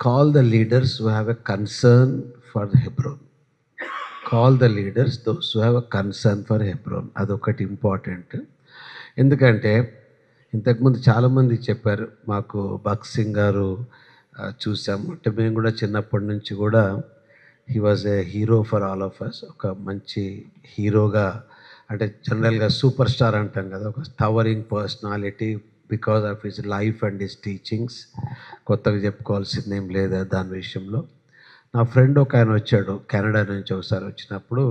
Call the leaders who have a concern for Hebron. Call the leaders those who have a concern for Hebron. అదొకటి important. ఎందుకంటే ఇంతకుముందు చాలామంది చెప్పారు మాకు భగత్ సింగ్ గారు చూసాము అంటే మేము కూడా చిన్నప్పటి నుంచి కూడా he was a hero for all of us. ఒక మంచి హీరోగా అంటే జనరల్గా సూపర్ స్టార్ అంటాం కదా, ఒక towering personality because of his life and his teachings. కొత్తగా చెప్పుకోవాల్సింది ఏం లేదు దాని విషయంలో. నా ఫ్రెండ్ ఒక ఆయన వచ్చాడు కెనడా నుంచి, ఒకసారి వచ్చినప్పుడు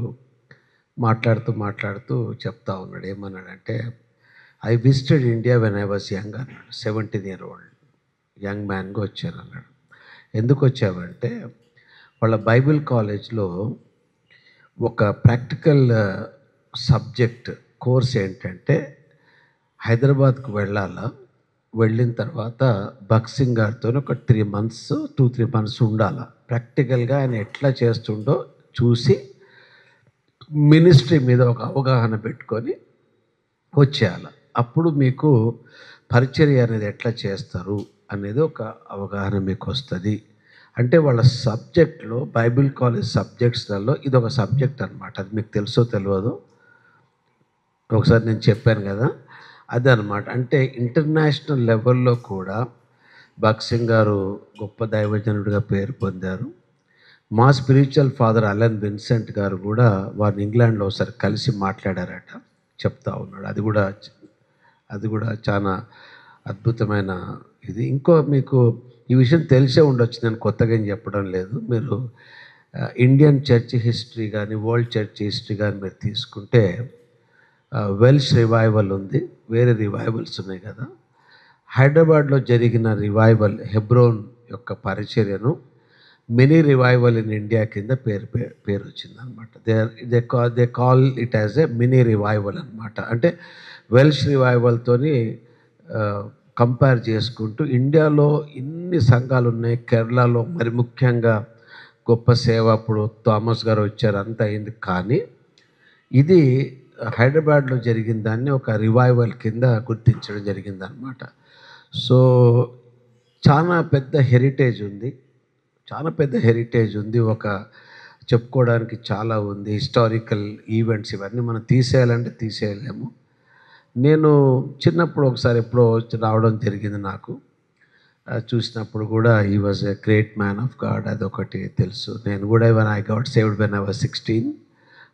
మాట్లాడుతూ చెప్తా ఉన్నాడు. ఏమన్నాడంటే, I visited India when I was young అన్నాడు. 17 year old యంగ్ మ్యాన్గా వచ్చాను అన్నాడు. ఎందుకు వచ్చావంటే వాళ్ళ బైబిల్ కాలేజ్లో ఒక ప్రాక్టికల్ సబ్జెక్ట్ కోర్స్ ఏంటంటే హైదరాబాద్కు వెళ్ళాలా, వెళ్ళిన తర్వాత భగత్ సింగ్ గారితో ఒక 2-3 months ఉండాలా. ప్రాక్టికల్గా ఆయన ఎట్లా చేస్తుండో చూసి మినిస్ట్రీ మీద ఒక అవగాహన పెట్టుకొని వచ్చేయాలి. అప్పుడు మీకు పరిచర్య అనేది ఎట్లా చేస్తారు అనేది ఒక అవగాహన మీకు వస్తుంది. అంటే వాళ్ళ సబ్జెక్ట్లో బైబిల్ కాలేజ్ సబ్జెక్ట్స్లలో ఇది ఒక సబ్జెక్ట్ అనమాట. అది మీకు తెలుసో తెలియదు, ఒకసారి నేను చెప్పాను కదా, అదే అనమాట. అంటే ఇంటర్నేషనల్ లెవెల్లో కూడా భగత్ సింగ్ గారు గొప్ప దైవజనుడిగా పేరు పొందారు. మా స్పిరిచువల్ ఫాదర్ అలెన్ విన్సెంట్ గారు కూడా వారిని ఇంగ్లాండ్లో ఒకసారి కలిసి మాట్లాడారట, చెప్తా ఉన్నాడు. అది కూడా చాలా అద్భుతమైన ఇది. ఇంకో మీకు ఈ విషయం తెలిసే ఉండొచ్చు, నేను కొత్తగా ఏం చెప్పడం లేదు. మీరు ఇండియన్ చర్చ్ హిస్టరీ కానీ వరల్డ్ చర్చ్ హిస్టరీ కానీ మీరు తీసుకుంటే వెల్ష్ రివైవల్ ఉంది, వేరే రివైవల్స్ ఉన్నాయి కదా. హైదరాబాద్లో జరిగిన రివైవల్ హెబ్రోన్ యొక్క పరిచర్యను మినీ రివైవల్ ఇన్ ఇండియా కింద పేరు వచ్చిందనమాట. They call it as a mini revival అనమాట. అంటే వెల్ష్ రివైవల్తోని కంపేర్ చేసుకుంటూ ఇండియాలో ఇన్ని సంఘాలు ఉన్నాయి. కేరళలో మరి ముఖ్యంగా గొప్ప సేవ అప్పుడు థామస్ గారు వచ్చారు, అంతా అయింది. కానీ ఇది హైదరాబాద్లో జరిగిన దాన్ని ఒక రివైవల్ కింద గుర్తించడం జరిగిందనమాట. సో చాలా పెద్ద హెరిటేజ్ ఉంది, ఒక చెప్పుకోవడానికి చాలా ఉంది. హిస్టారికల్ ఈవెంట్స్ ఇవన్నీ మనం తీసేయాలంటే తీసేయలేము. నేను చిన్నప్పుడు ఒకసారి ఎప్పుడో రావడం జరిగింది నాకు. చూసినప్పుడు కూడా he was a great man of God, అదొకటి తెలుసు. నేను కూడా when I got saved when I was 16,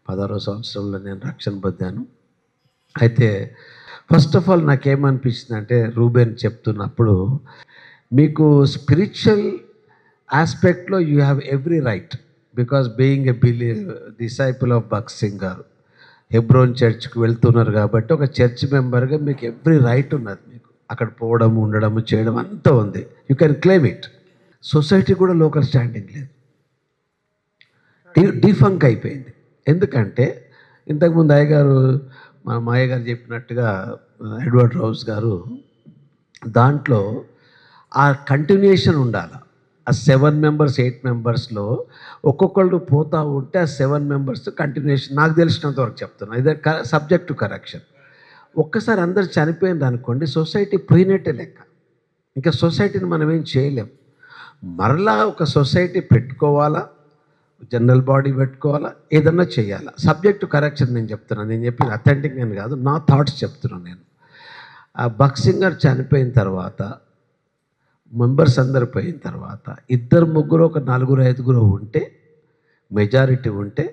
16వ సంవత్సరంలో నేను రక్షణ పొందాను. అయితే ఫస్ట్ ఆఫ్ ఆల్ నాకేమనిపించింది అంటే, రూబెన్ చెప్తున్నప్పుడు మీకు స్పిరిచువల్ ఆస్పెక్ట్లో you have every right, because being a disciple of Bhagat Singh గారు హెబ్రోన్ చర్చ్కి వెళ్తున్నారు కాబట్టి ఒక చర్చ్ మెంబర్గా మీకు ఎవ్రీ రైట్ ఉన్నది. మీకు అక్కడ పోవడం, ఉండడం, చేయడం అంతా ఉంది. You can claim it. Society కూడా లోకల్ స్టాండింగ్ లేదు, డిఫంక్ అయిపోయింది. ఎందుకంటే ఇంతకుముందు అయ్యగారు, మా మాయ గారు చెప్పినట్టుగా ఎడ్వర్డ్ రౌస్ గారు, దాంట్లో ఆ కంటిన్యూషన్ ఉండాలి. ఆ 7 members 8 members ఒక్కొక్కళ్ళు పోతూ ఉంటే ఆ 7 members కంటిన్యూషన్. నాకు తెలిసినంత వరకు చెప్తున్నాను, ఇదే సబ్జెక్ట్ టు కరెక్షన్. ఒక్కసారి అందరు చనిపోయింది అనుకోండి, సొసైటీ పోయినట్టే లెక్క. ఇంకా సొసైటీని మనం ఏం చేయలేం. మరలా ఒక సొసైటీ పెట్టుకోవాలా, జనరల్ బాడీ పెట్టుకోవాలా, ఏదన్నా చేయాలా. సబ్జెక్ట్ టు కరెక్షన్ నేను చెప్తున్నాను, నేను చెప్పిన అథెంటిక్ అని కాదు, నా థాట్స్ చెప్తున్నాను నేను. ఆ భగత్ సింగ్ గారు చనిపోయిన తర్వాత మెంబర్స్ అందరు పోయిన తర్వాత 2 3 ఒక 4 5 ఉంటే, మెజారిటీ ఉంటే,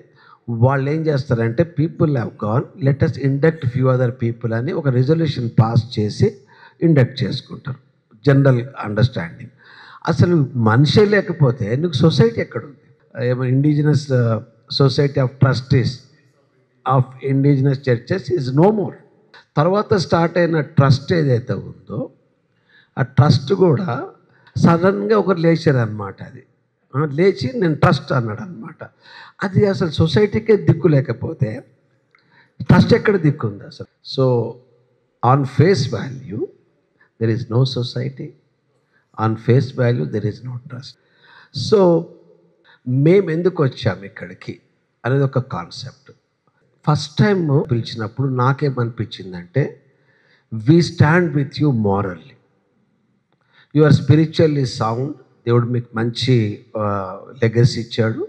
వాళ్ళు ఏం చేస్తారంటే people have gone, let us induct few other people అని ఒక రిజల్యూషన్ పాస్ చేసి ఇండక్ట్ చేసుకుంటారు. General understanding. అసలు మనిషే లేకపోతే నీకు సొసైటీ ఎక్కడుంది? ఏమో indigenous society of trustees of indigenous churches is no more. తర్వాత స్టార్ట్ అయిన ట్రస్ట్ ఏదైతే ఉందో ఆ ట్రస్ట్ కూడా సడన్గా ఒకరు లేచారు అనమాట. అది లేచి నేను ట్రస్ట్ అన్నాడు అనమాట. అది అసలు సొసైటీకే దిక్కు లేకపోతే ట్రస్ట్ ఎక్కడ దిక్కు ఉంది అసలు? So on face value there is no society, on face value there is no trust. So మేము ఎందుకు వచ్చాము ఇక్కడికి అనేది ఒక కాన్సెప్ట్. ఫస్ట్ టైం పిలిచినప్పుడు నాకేమనిపించిందంటే, we stand with you morally. You are spiritually sound, దేవుడు మీకు మంచి లెగసీ ఇచ్చాడు.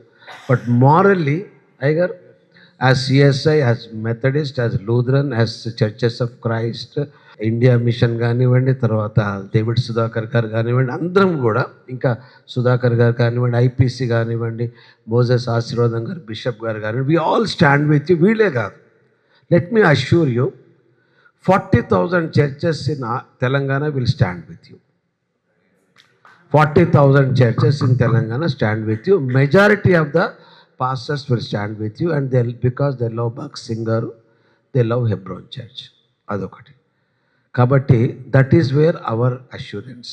బట్ మారల్లీ అయ్యగారు as CSI, as Methodist, as Lutheran, as churches of Christ, India mission కానివ్వండి, తర్వాత డేవిడ్ సుధాకర్ గారు కానివ్వండి, అందరం కూడా, ఇంకా సుధాకర్ గారు కానివ్వండి, ఐపీసీ కానివ్వండి, మోజెస్ ఆశీర్వాదం గారు, బిషప్ గారు కానివ్వండి, we all stand with you. వీళ్ళే కాదు, let me assure you, 40,000 churches in Telangana will stand with you. 40,000 churches in Telangana stand with you. Majority of the pastors will stand with you, and because they love Bhakt Singh garu, they love Hebron Church. Adokati. Kabatti, that is where our assurance.